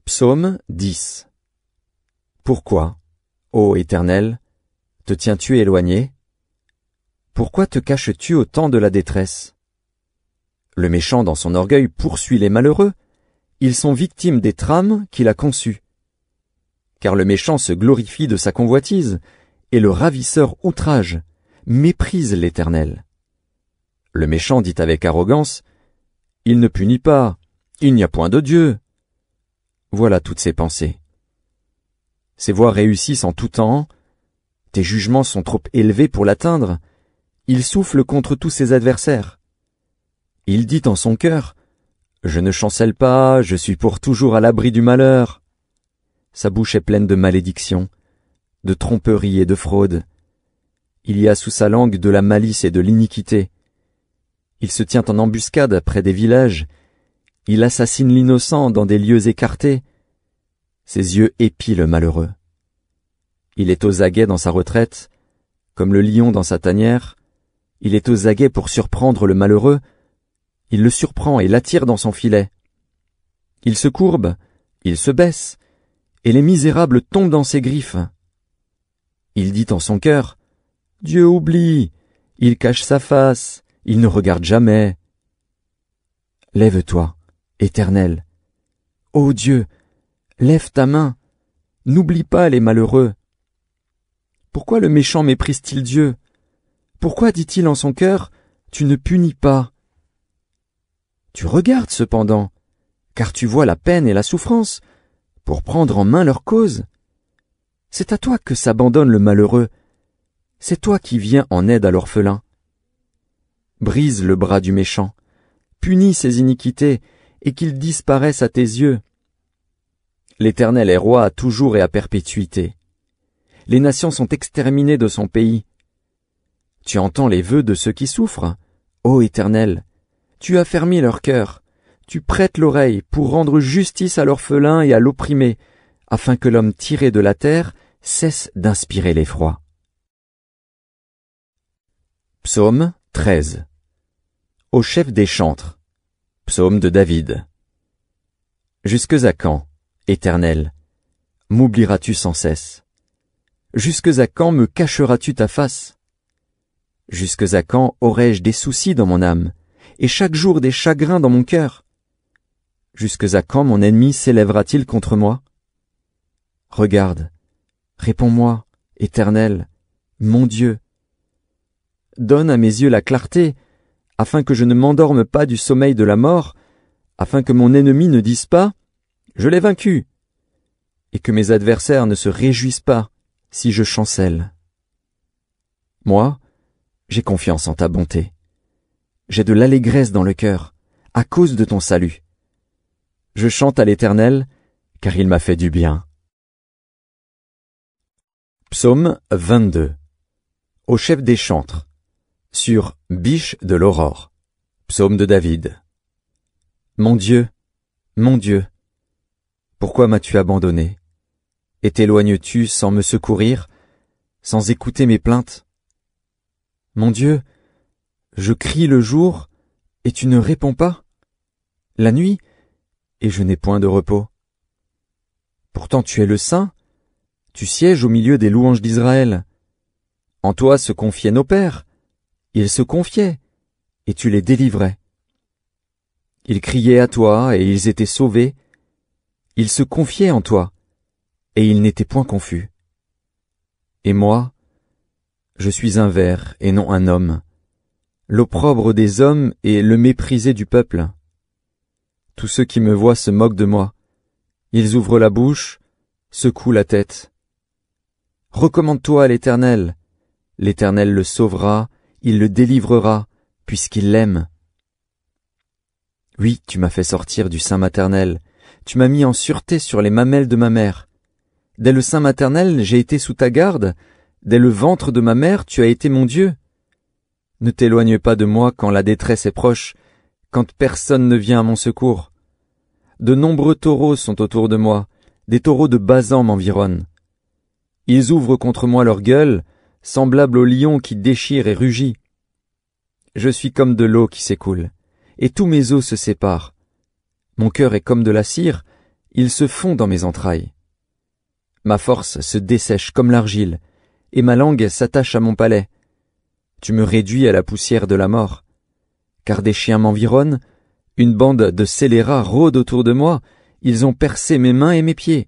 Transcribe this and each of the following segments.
Psaume 10. Pourquoi, ô Éternel, te tiens-tu éloigné? Pourquoi te caches-tu au temps de la détresse? Le méchant dans son orgueil poursuit les malheureux, ils sont victimes des trames qu'il a conçues. Car le méchant se glorifie de sa convoitise, et le ravisseur outrage, méprise l'Éternel. Le méchant dit avec arrogance, « Il ne punit pas, il n'y a point de Dieu. » Voilà toutes ses pensées. Ses voies réussissent en tout temps, tes jugements sont trop élevés pour l'atteindre, il souffle contre tous ses adversaires. Il dit en son cœur, « Je ne chancelle pas, je suis pour toujours à l'abri du malheur. » Sa bouche est pleine de malédictions, de tromperies et de fraudes. Il y a sous sa langue de la malice et de l'iniquité. Il se tient en embuscade près des villages, il assassine l'innocent dans des lieux écartés. Ses yeux épient le malheureux. Il est aux aguets dans sa retraite, comme le lion dans sa tanière. Il est aux aguets pour surprendre le malheureux. Il le surprend et l'attire dans son filet. Il se courbe, il se baisse, et les misérables tombent dans ses griffes. Il dit en son cœur, « Dieu oublie, il cache sa face, il ne regarde jamais. » Lève-toi, Éternel. Ô Dieu, lève ta main, n'oublie pas les malheureux. Pourquoi le méchant méprise-t-il Dieu? Pourquoi dit-il en son cœur, tu ne punis pas? Tu regardes cependant, car tu vois la peine et la souffrance, pour prendre en main leur cause. C'est à toi que s'abandonne le malheureux, c'est toi qui viens en aide à l'orphelin. Brise le bras du méchant, punis ses iniquités, et qu'ils disparaissent à tes yeux. L'Éternel est roi à toujours et à perpétuité. Les nations sont exterminées de son pays. Tu entends les vœux de ceux qui souffrent, ô Éternel. Tu affermis leur cœur. Tu prêtes l'oreille pour rendre justice à l'orphelin et à l'opprimé, afin que l'homme tiré de la terre cesse d'inspirer l'effroi. Psaume 13. Au chef des chantres. Psaume de David. Jusques à quand, Éternel, m'oublieras-tu sans cesse? Jusques à quand me cacheras-tu ta face? Jusques à quand aurai-je des soucis dans mon âme, et chaque jour des chagrins dans mon cœur? Jusques à quand mon ennemi s'élèvera-t-il contre moi? Regarde, réponds-moi, Éternel, mon Dieu. Donne à mes yeux la clarté, afin que je ne m'endorme pas du sommeil de la mort, afin que mon ennemi ne dise pas « Je l'ai vaincu », et que mes adversaires ne se réjouissent pas si je chancelle. Moi, j'ai confiance en ta bonté. J'ai de l'allégresse dans le cœur, à cause de ton salut. Je chante à l'Éternel, car il m'a fait du bien. Psaume 22. Au chef des chantres. Sur Biche de l'aurore. Psaume de David. Mon Dieu, pourquoi m'as-tu abandonné? Et t'éloignes-tu sans me secourir, sans écouter mes plaintes? Mon Dieu, je crie le jour, et tu ne réponds pas, la nuit, et je n'ai point de repos. Pourtant tu es le Saint, tu sièges au milieu des louanges d'Israël. En toi se confiaient nos pères, ils se confiaient, et tu les délivrais. Ils criaient à toi, et ils étaient sauvés. Ils se confiaient en toi, et ils n'étaient point confus. Et moi, je suis un ver et non un homme, l'opprobre des hommes et le méprisé du peuple. Tous ceux qui me voient se moquent de moi. Ils ouvrent la bouche, secouent la tête. Recommande-toi à l'Éternel. L'Éternel le sauvera, il le délivrera, puisqu'il l'aime. Oui, tu m'as fait sortir du sein maternel. Tu m'as mis en sûreté sur les mamelles de ma mère. Dès le sein maternel, j'ai été sous ta garde. Dès le ventre de ma mère, tu as été mon Dieu. Ne t'éloigne pas de moi quand la détresse est proche, quand personne ne vient à mon secours. De nombreux taureaux sont autour de moi, des taureaux de Basan m'environnent. Ils ouvrent contre moi leur gueule, semblables au lion qui déchire et rugit. Je suis comme de l'eau qui s'écoule, et tous mes os se séparent. Mon cœur est comme de la cire, ils se font dans mes entrailles. Ma force se dessèche comme l'argile, et ma langue s'attache à mon palais. Tu me réduis à la poussière de la mort. Car des chiens m'environnent, une bande de scélérats rôde autour de moi, ils ont percé mes mains et mes pieds.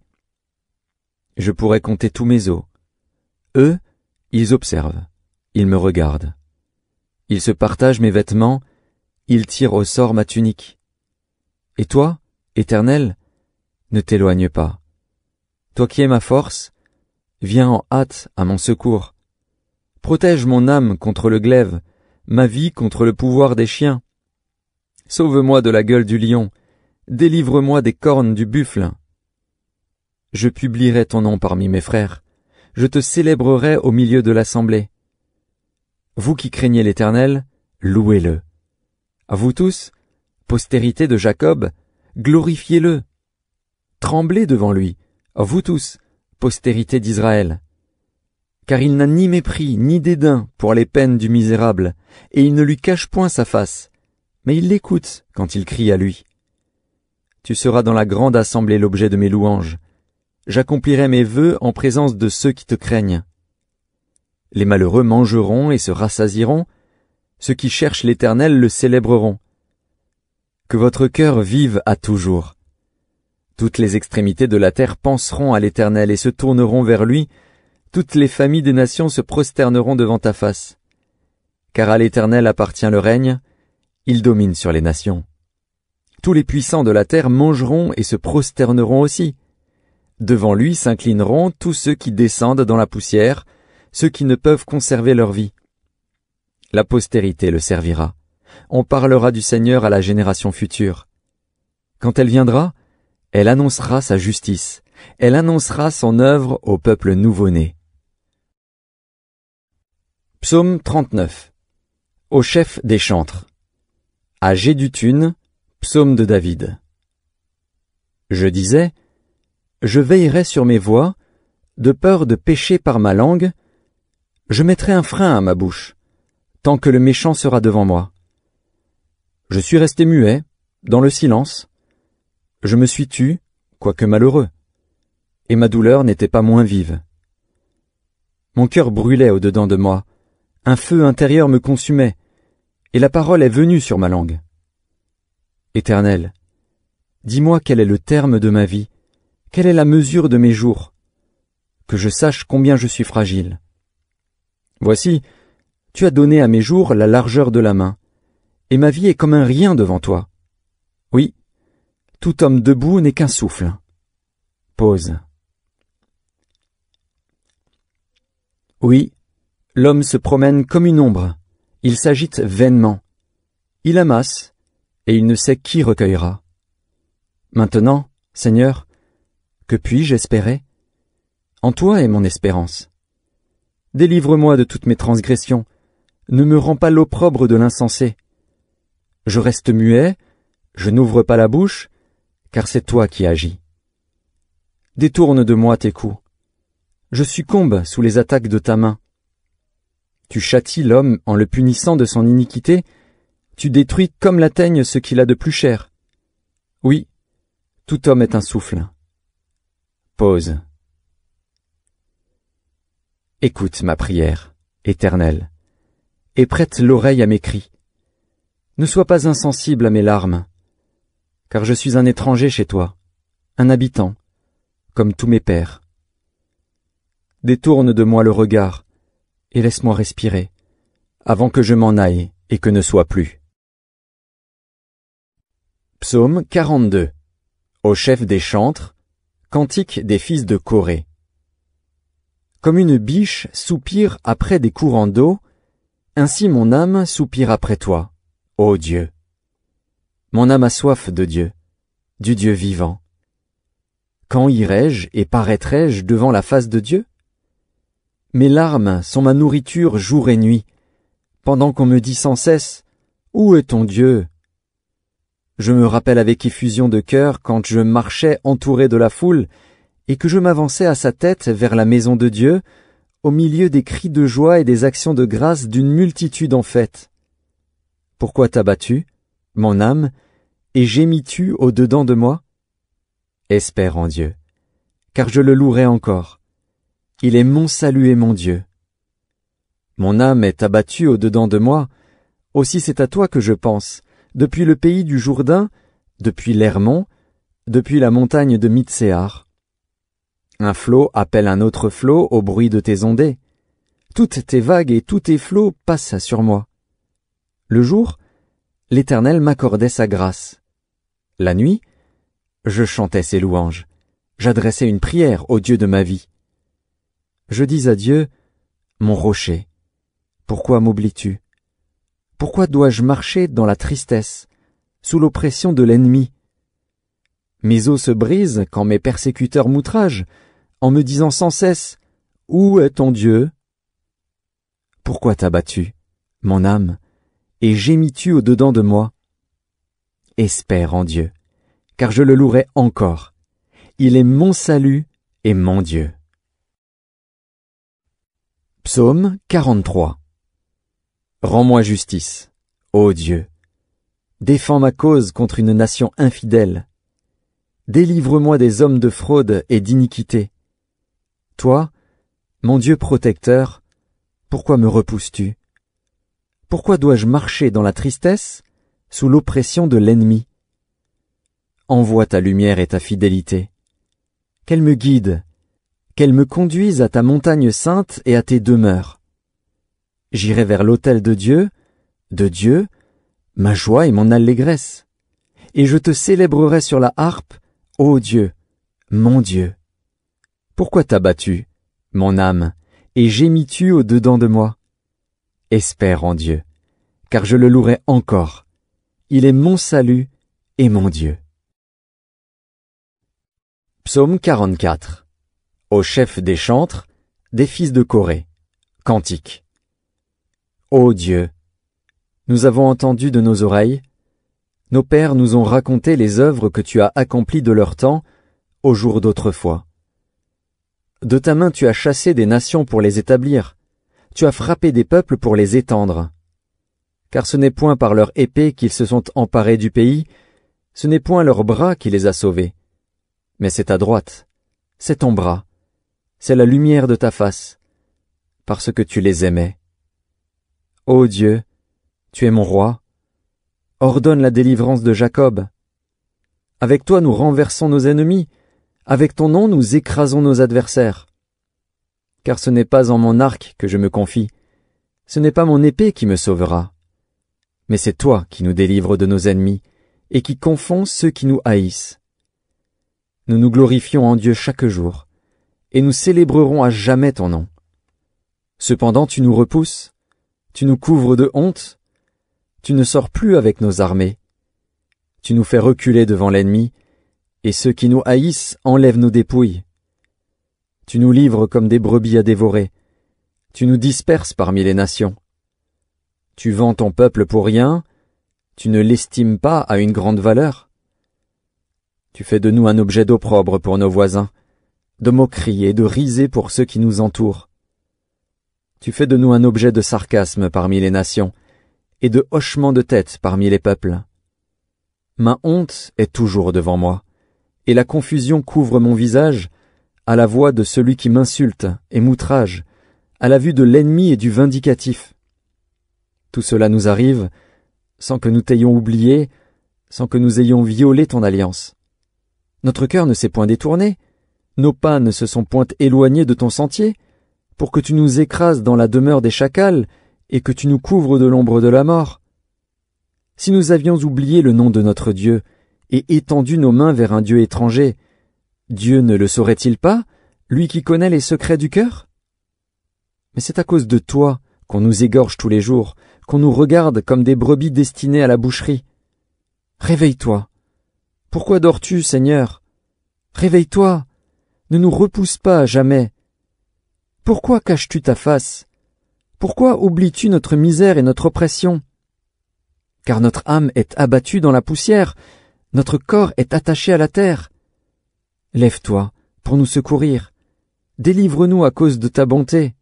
Je pourrais compter tous mes os. Eux, ils observent, ils me regardent. Ils se partagent mes vêtements, ils tirent au sort ma tunique. Et toi, Éternel, ne t'éloigne pas. Toi qui es ma force, viens en hâte à mon secours. Protège mon âme contre le glaive, ma vie contre le pouvoir des chiens. Sauve-moi de la gueule du lion, délivre-moi des cornes du buffle. Je publierai ton nom parmi mes frères, je te célébrerai au milieu de l'assemblée. Vous qui craignez l'Éternel, louez-le. À vous tous, postérité de Jacob, glorifiez-le. Tremblez devant lui, à vous tous, postérité d'Israël. Car il n'a ni mépris ni dédain pour les peines du misérable, et il ne lui cache point sa face, mais il l'écoute quand il crie à lui. Tu seras dans la grande assemblée l'objet de mes louanges. J'accomplirai mes vœux en présence de ceux qui te craignent. Les malheureux mangeront et se rassasieront, ceux qui cherchent l'Éternel le célébreront. Que votre cœur vive à toujours. Toutes les extrémités de la terre penseront à l'Éternel et se tourneront vers lui, toutes les familles des nations se prosterneront devant ta face. Car à l'Éternel appartient le règne, il domine sur les nations. Tous les puissants de la terre mangeront et se prosterneront aussi. Devant lui s'inclineront tous ceux qui descendent dans la poussière, ceux qui ne peuvent conserver leur vie. La postérité le servira. On parlera du Seigneur à la génération future. Quand elle viendra, elle annoncera sa justice. Elle annoncera son œuvre au peuple nouveau-né. Psaume 39. Au chef des chantres. À Jéduthun, psaume de David. Je disais, je veillerai sur mes voies, de peur de pécher par ma langue, je mettrai un frein à ma bouche, tant que le méchant sera devant moi. Je suis resté muet, dans le silence. Je me suis tu, quoique malheureux, et ma douleur n'était pas moins vive. Mon cœur brûlait au-dedans de moi, un feu intérieur me consumait, et la parole est venue sur ma langue. Éternel, dis-moi quel est le terme de ma vie, quelle est la mesure de mes jours, que je sache combien je suis fragile. Voici, tu as donné à mes jours la largeur de la main, et ma vie est comme un rien devant toi. Oui, tout homme debout n'est qu'un souffle. Pause. Oui, l'homme se promène comme une ombre, il s'agite vainement. Il amasse, et il ne sait qui recueillera. Maintenant, Seigneur, que puis-je espérer? En toi est mon espérance. Délivre-moi de toutes mes transgressions, ne me rends pas l'opprobre de l'insensé. Je reste muet, je n'ouvre pas la bouche, car c'est toi qui agis. Détourne de moi tes coups. Je succombe sous les attaques de ta main. Tu châties l'homme en le punissant de son iniquité, tu détruis comme la teigne ce qu'il a de plus cher. Oui, tout homme est un souffle. Pause. Écoute ma prière, Éternel, et prête l'oreille à mes cris. Ne sois pas insensible à mes larmes, car je suis un étranger chez toi, un habitant, comme tous mes pères. Détourne de moi le regard, et laisse-moi respirer, avant que je m'en aille et que ne sois plus. Psaume 42. Au chef des chantres, cantique des fils de Corée. Comme une biche soupire après des courants d'eau, ainsi mon âme soupire après toi, ô Dieu. Mon âme a soif de Dieu, du Dieu vivant. Quand irai-je et paraîtrai-je devant la face de Dieu? Mes larmes sont ma nourriture jour et nuit, pendant qu'on me dit sans cesse, « Où est ton Dieu ?» Je me rappelle avec effusion de cœur quand je marchais entouré de la foule et que je m'avançais à sa tête vers la maison de Dieu, au milieu des cris de joie et des actions de grâce d'une multitude en fête. Pourquoi t'as battu, mon âme, et gémis-tu au dedans de moi? Espère en Dieu, car je le louerai encore. Il est mon salut et mon Dieu. Mon âme est abattue au-dedans de moi, aussi c'est à toi que je pense, depuis le pays du Jourdain, depuis l'Hermon, depuis la montagne de Mitsehar. Un flot appelle un autre flot au bruit de tes ondées. Toutes tes vagues et tous tes flots passent sur moi. Le jour, l'Éternel m'accordait sa grâce. La nuit, je chantais ses louanges. J'adressais une prière au Dieu de ma vie. Je dis à Dieu, mon rocher, pourquoi m'oublies-tu? Pourquoi dois-je marcher dans la tristesse, sous l'oppression de l'ennemi? Mes os se brisent quand mes persécuteurs m'outragent, en me disant sans cesse, où est ton Dieu? Pourquoi t'as battu, mon âme, et gémis-tu au-dedans de moi? Espère en Dieu, car je le louerai encore. Il est mon salut et mon Dieu. Psaume 43. Rends-moi justice, ô Dieu. Défends ma cause contre une nation infidèle. Délivre-moi des hommes de fraude et d'iniquité. Toi, mon Dieu protecteur, pourquoi me repousses-tu? Pourquoi dois-je marcher dans la tristesse, sous l'oppression de l'ennemi? Envoie ta lumière et ta fidélité. Qu'elle me guide, qu'elle me conduise à ta montagne sainte et à tes demeures. J'irai vers l'autel de Dieu, ma joie et mon allégresse. Et je te célébrerai sur la harpe, ô Dieu, mon Dieu. Pourquoi t'as battu, mon âme, et gémis-tu au-dedans de moi? Espère en Dieu, car je le louerai encore. Il est mon salut et mon Dieu. Psaume 44. Au chef des chantres, des fils de Corée. Cantique. Ô Dieu, nous avons entendu de nos oreilles, nos pères nous ont raconté les œuvres que tu as accomplies de leur temps, au jour d'autrefois. De ta main tu as chassé des nations pour les établir, tu as frappé des peuples pour les étendre. Car ce n'est point par leur épée qu'ils se sont emparés du pays, ce n'est point leur bras qui les a sauvés. Mais c'est ta droite, c'est ton bras, c'est la lumière de ta face, parce que tu les aimais. Ô Dieu, tu es mon roi, ordonne la délivrance de Jacob. Avec toi nous renversons nos ennemis, avec ton nom nous écrasons nos adversaires. Car ce n'est pas en mon arc que je me confie, ce n'est pas mon épée qui me sauvera. Mais c'est toi qui nous délivres de nos ennemis, et qui confonds ceux qui nous haïssent. Nous nous glorifions en Dieu chaque jour, et nous célébrerons à jamais ton nom. Cependant tu nous repousses, tu nous couvres de honte, tu ne sors plus avec nos armées. Tu nous fais reculer devant l'ennemi, et ceux qui nous haïssent enlèvent nos dépouilles. Tu nous livres comme des brebis à dévorer, tu nous disperses parmi les nations. Tu vends ton peuple pour rien, tu ne l'estimes pas à une grande valeur. Tu fais de nous un objet d'opprobre pour nos voisins, de moquerie et de risée pour ceux qui nous entourent. Tu fais de nous un objet de sarcasme parmi les nations, et de hochement de tête parmi les peuples. Ma honte est toujours devant moi, et la confusion couvre mon visage, à la voix de celui qui m'insulte et m'outrage, à la vue de l'ennemi et du vindicatif. Tout cela nous arrive sans que nous t'ayons oublié, sans que nous ayons violé ton alliance. Notre cœur ne s'est point détourné, nos pas ne se sont point éloignés de ton sentier, pour que tu nous écrases dans la demeure des chacals et que tu nous couvres de l'ombre de la mort. Si nous avions oublié le nom de notre Dieu et étendu nos mains vers un Dieu étranger, Dieu ne le saurait-il pas, lui qui connaît les secrets du cœur? Mais c'est à cause de toi qu'on nous égorge tous les jours, qu'on nous regarde comme des brebis destinées à la boucherie. Réveille-toi. Pourquoi dors-tu, Seigneur? Réveille-toi. Ne nous repousse pas à jamais. Pourquoi caches-tu ta face? Pourquoi oublies-tu notre misère et notre oppression? Car notre âme est abattue dans la poussière, notre corps est attaché à la terre. Lève-toi pour nous secourir. Délivre-nous à cause de ta bonté.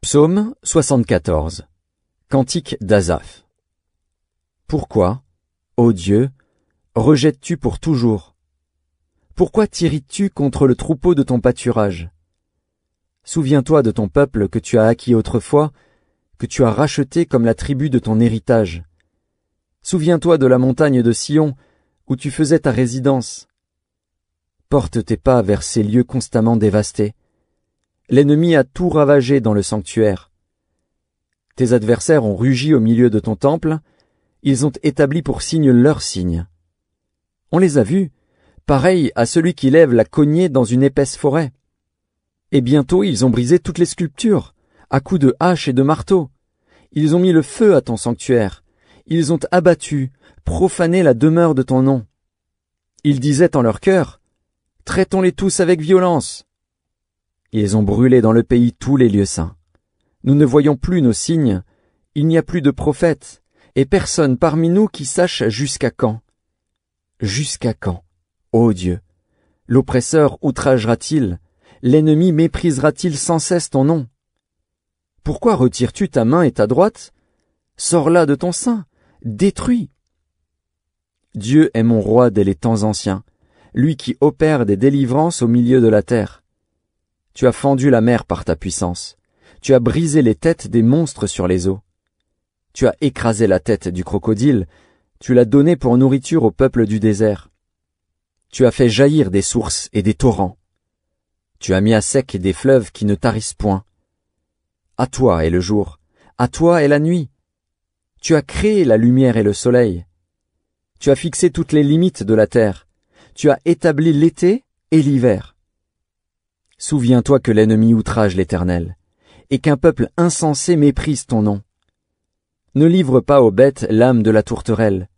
Psaume 74. Cantique d'Asaph. Pourquoi, ô Dieu, rejettes-tu pour toujours? Pourquoi t'irrites-tu contre le troupeau de ton pâturage? Souviens-toi de ton peuple que tu as acquis autrefois, que tu as racheté comme la tribu de ton héritage. Souviens-toi de la montagne de Sion, où tu faisais ta résidence. Porte tes pas vers ces lieux constamment dévastés. L'ennemi a tout ravagé dans le sanctuaire. Tes adversaires ont rugi au milieu de ton temple, ils ont établi pour signe leur signe. On les a vus, pareils à celui qui lève la cognée dans une épaisse forêt. Et bientôt ils ont brisé toutes les sculptures, à coups de hache et de marteau. Ils ont mis le feu à ton sanctuaire. Ils ont abattu, profané la demeure de ton nom. Ils disaient en leur cœur, « Traitons-les tous avec violence. » Ils ont brûlé dans le pays tous les lieux saints. Nous ne voyons plus nos signes, il n'y a plus de prophètes, et personne parmi nous qui sache jusqu'à quand. Jusqu'à quand, ô Dieu? L'oppresseur outragera-t-il? L'ennemi méprisera-t-il sans cesse ton nom? Pourquoi retires-tu ta main et ta droite? Sors-la de ton sein, détruis. Dieu est mon roi dès les temps anciens, lui qui opère des délivrances au milieu de la terre. Tu as fendu la mer par ta puissance, tu as brisé les têtes des monstres sur les eaux. Tu as écrasé la tête du crocodile, tu l'as donné pour nourriture au peuple du désert. Tu as fait jaillir des sources et des torrents. Tu as mis à sec des fleuves qui ne tarissent point. À toi est le jour, à toi est la nuit. Tu as créé la lumière et le soleil. Tu as fixé toutes les limites de la terre. Tu as établi l'été et l'hiver. Souviens-toi que l'ennemi outrage l'Éternel, et qu'un peuple insensé méprise ton nom. Ne livre pas aux bêtes l'âme de la tourterelle.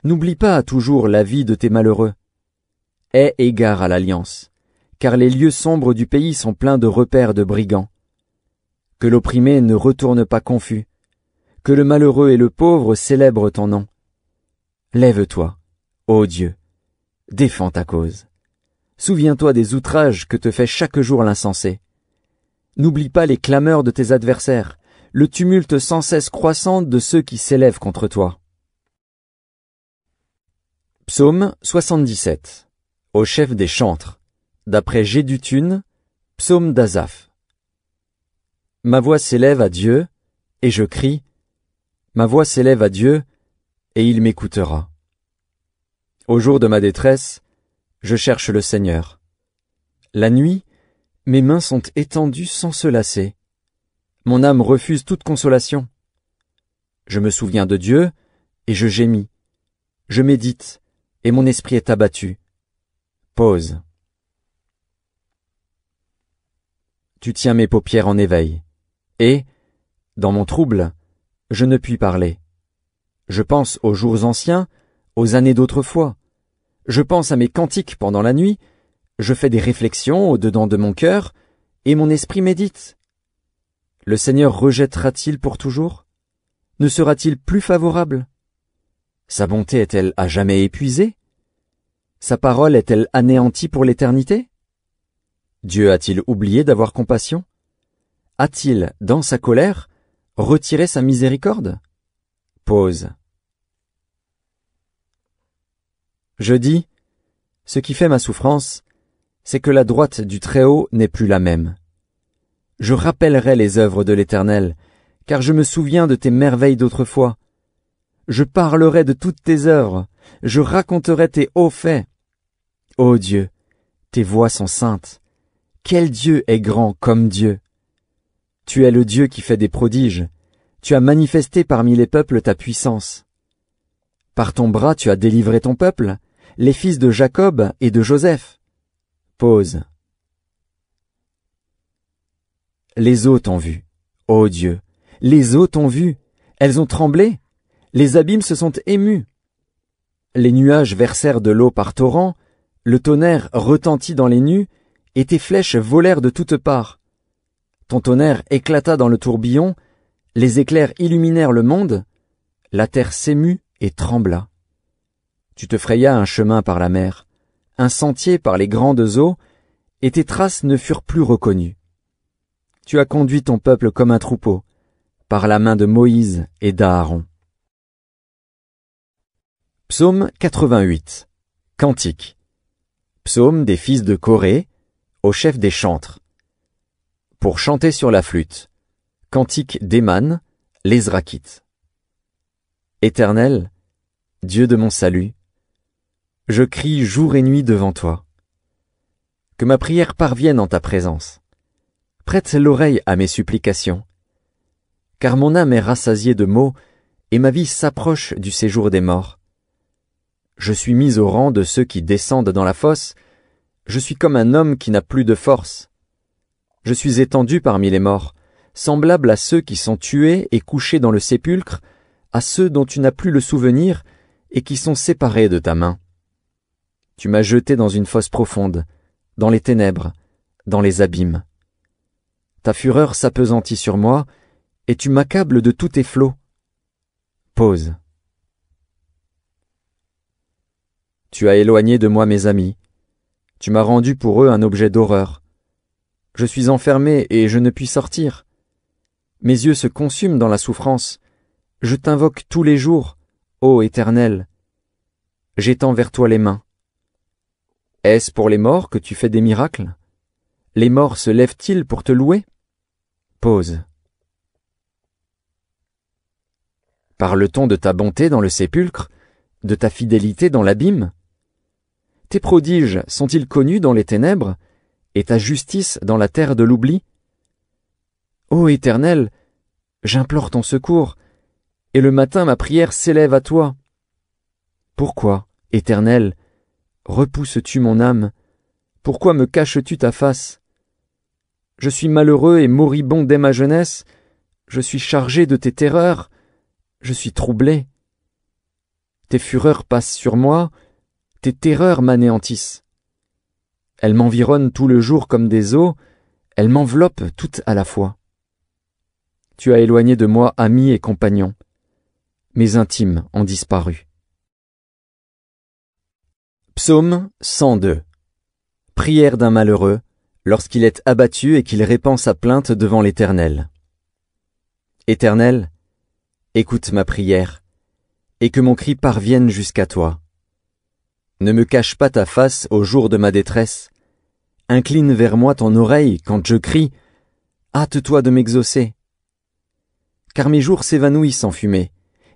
N'oublie pas à toujours la vie de tes malheureux. Aie égard à l'alliance, car les lieux sombres du pays sont pleins de repères de brigands. Que l'opprimé ne retourne pas confus, que le malheureux et le pauvre célèbrent ton nom. Lève-toi, ô Dieu, défends ta cause. Souviens-toi des outrages que te fait chaque jour l'insensé. N'oublie pas les clameurs de tes adversaires, le tumulte sans cesse croissant de ceux qui s'élèvent contre toi. Psaume 77. Au chef des chantres, d'après Jéduthun, psaume d'Asaph. Ma voix s'élève à Dieu, et je crie. Ma voix s'élève à Dieu, et il m'écoutera. Au jour de ma détresse, je cherche le Seigneur. La nuit, mes mains sont étendues sans se lasser. Mon âme refuse toute consolation. Je me souviens de Dieu, et je gémis. Je médite, et mon esprit est abattu. Pause. Tu tiens mes paupières en éveil, et, dans mon trouble, je ne puis parler. Je pense aux jours anciens, aux années d'autrefois. Je pense à mes cantiques pendant la nuit, je fais des réflexions au-dedans de mon cœur, et mon esprit médite. Le Seigneur rejettera-t-il pour toujours? Ne sera-t-il plus favorable? Sa bonté est-elle à jamais épuisée? Sa parole est-elle anéantie pour l'éternité? Dieu a-t-il oublié d'avoir compassion? A-t-il, dans sa colère, retiré sa miséricorde? Pause. Je dis, ce qui fait ma souffrance, c'est que la droite du Très-Haut n'est plus la même. Je rappellerai les œuvres de l'Éternel, car je me souviens de tes merveilles d'autrefois. Je parlerai de toutes tes œuvres, je raconterai tes hauts faits. Ô Dieu, tes voies sont saintes. Quel Dieu est grand comme Dieu? Tu es le Dieu qui fait des prodiges. Tu as manifesté parmi les peuples ta puissance. Par ton bras tu as délivré ton peuple, les fils de Jacob et de Joseph. Pause. Les eaux t'ont vu, ô Dieu, les eaux t'ont vu, elles ont tremblé, les abîmes se sont émus. Les nuages versèrent de l'eau par torrents, le tonnerre retentit dans les nues, et tes flèches volèrent de toutes parts. Ton tonnerre éclata dans le tourbillon, les éclairs illuminèrent le monde, la terre s'émut et trembla. Tu te frayas un chemin par la mer, un sentier par les grandes eaux, et tes traces ne furent plus reconnues. Tu as conduit ton peuple comme un troupeau, par la main de Moïse et d'Aaron. Psaume 88. Cantique. Psaume des fils de Corée, au chef des chantres. Pour chanter sur la flûte. Cantique d'Héman, l'Ezrakite. Éternel, Dieu de mon salut, je crie jour et nuit devant toi. Que ma prière parvienne en ta présence. Prête l'oreille à mes supplications. Car mon âme est rassasiée de maux, et ma vie s'approche du séjour des morts. Je suis mis au rang de ceux qui descendent dans la fosse, je suis comme un homme qui n'a plus de force. Je suis étendu parmi les morts, semblable à ceux qui sont tués et couchés dans le sépulcre, à ceux dont tu n'as plus le souvenir et qui sont séparés de ta main. Tu m'as jeté dans une fosse profonde, dans les ténèbres, dans les abîmes. Ta fureur s'appesantit sur moi, et tu m'accables de tous tes flots. Pause. Tu as éloigné de moi mes amis. Tu m'as rendu pour eux un objet d'horreur. Je suis enfermé et je ne puis sortir. Mes yeux se consument dans la souffrance. Je t'invoque tous les jours, ô Éternel. J'étends vers toi les mains. Est-ce pour les morts que tu fais des miracles? Les morts se lèvent-ils pour te louer? Pause. Parle-t-on de ta bonté dans le sépulcre, de ta fidélité dans l'abîme? Tes prodiges sont-ils connus dans les ténèbres, et ta justice dans la terre de l'oubli? Ô Éternel, j'implore ton secours, et le matin ma prière s'élève à toi. Pourquoi, Éternel, repousses-tu mon âme? Pourquoi me caches-tu ta face? Je suis malheureux et moribond dès ma jeunesse, je suis chargé de tes terreurs, je suis troublé. Tes fureurs passent sur moi, tes terreurs m'anéantissent. Elles m'environnent tout le jour comme des eaux, elles m'enveloppent toutes à la fois. Tu as éloigné de moi amis et compagnons. Mes intimes ont disparu. Psaume 102. Prière d'un malheureux, lorsqu'il est abattu et qu'il répand sa plainte devant l'Éternel. Éternel, écoute ma prière, et que mon cri parvienne jusqu'à toi. Ne me cache pas ta face au jour de ma détresse. Incline vers moi ton oreille quand je crie. Hâte-toi de m'exaucer. Car mes jours s'évanouissent en fumée,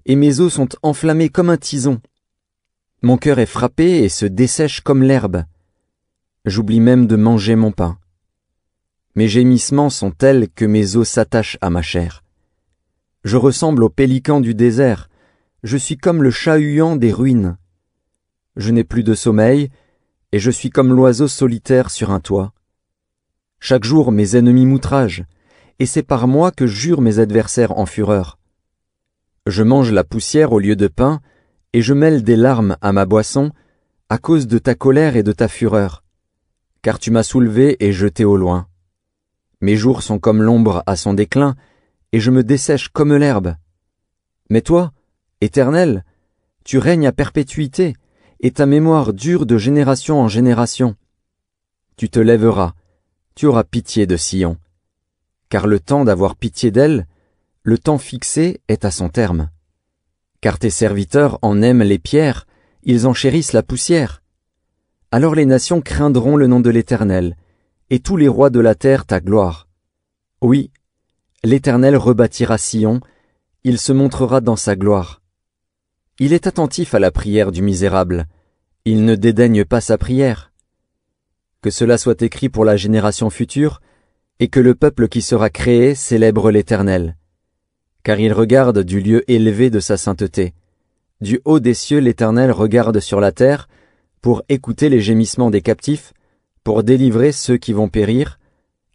et mes os sont enflammés comme un tison. Mon cœur est frappé et se dessèche comme l'herbe. J'oublie même de manger mon pain. Mes gémissements sont tels que mes os s'attachent à ma chair. Je ressemble au pélican du désert, je suis comme le chat-huant des ruines. Je n'ai plus de sommeil, et je suis comme l'oiseau solitaire sur un toit. Chaque jour mes ennemis m'outragent, et c'est par moi que jurent mes adversaires en fureur. Je mange la poussière au lieu de pain, et je mêle des larmes à ma boisson, à cause de ta colère et de ta fureur. Car tu m'as soulevé et jeté au loin. Mes jours sont comme l'ombre à son déclin, et je me dessèche comme l'herbe. Mais toi, Éternel, tu règnes à perpétuité, et ta mémoire dure de génération en génération. Tu te lèveras, tu auras pitié de Sion. Car le temps d'avoir pitié d'elle, le temps fixé est à son terme. Car tes serviteurs en aiment les pierres, ils en chérissent la poussière. Alors les nations craindront le nom de l'Éternel, et tous les rois de la terre ta gloire. Oui, l'Éternel rebâtira Sion, il se montrera dans sa gloire. Il est attentif à la prière du misérable, il ne dédaigne pas sa prière. Que cela soit écrit pour la génération future, et que le peuple qui sera créé célèbre l'Éternel. Car il regarde du lieu élevé de sa sainteté. Du haut des cieux l'Éternel regarde sur la terre, pour écouter les gémissements des captifs, pour délivrer ceux qui vont périr,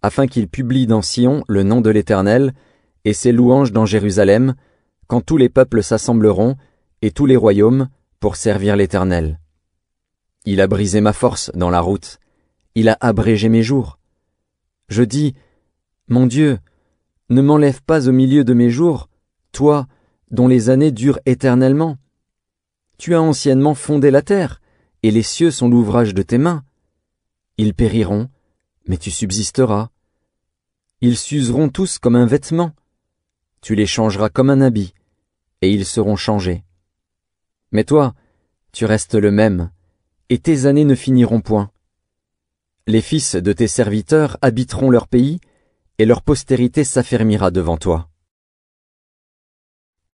afin qu'il publie dans Sion le nom de l'Éternel, et ses louanges dans Jérusalem, quand tous les peuples s'assembleront, et tous les royaumes, pour servir l'Éternel. Il a brisé ma force dans la route, il a abrégé mes jours. Je dis, mon Dieu, ne m'enlève pas au milieu de mes jours, toi, dont les années durent éternellement. Tu as anciennement fondé la terre, et les cieux sont l'ouvrage de tes mains. Ils périront, mais tu subsisteras. Ils s'useront tous comme un vêtement. Tu les changeras comme un habit, et ils seront changés. Mais toi, tu restes le même, et tes années ne finiront point. Les fils de tes serviteurs habiteront leur pays, et leur postérité s'affermira devant toi.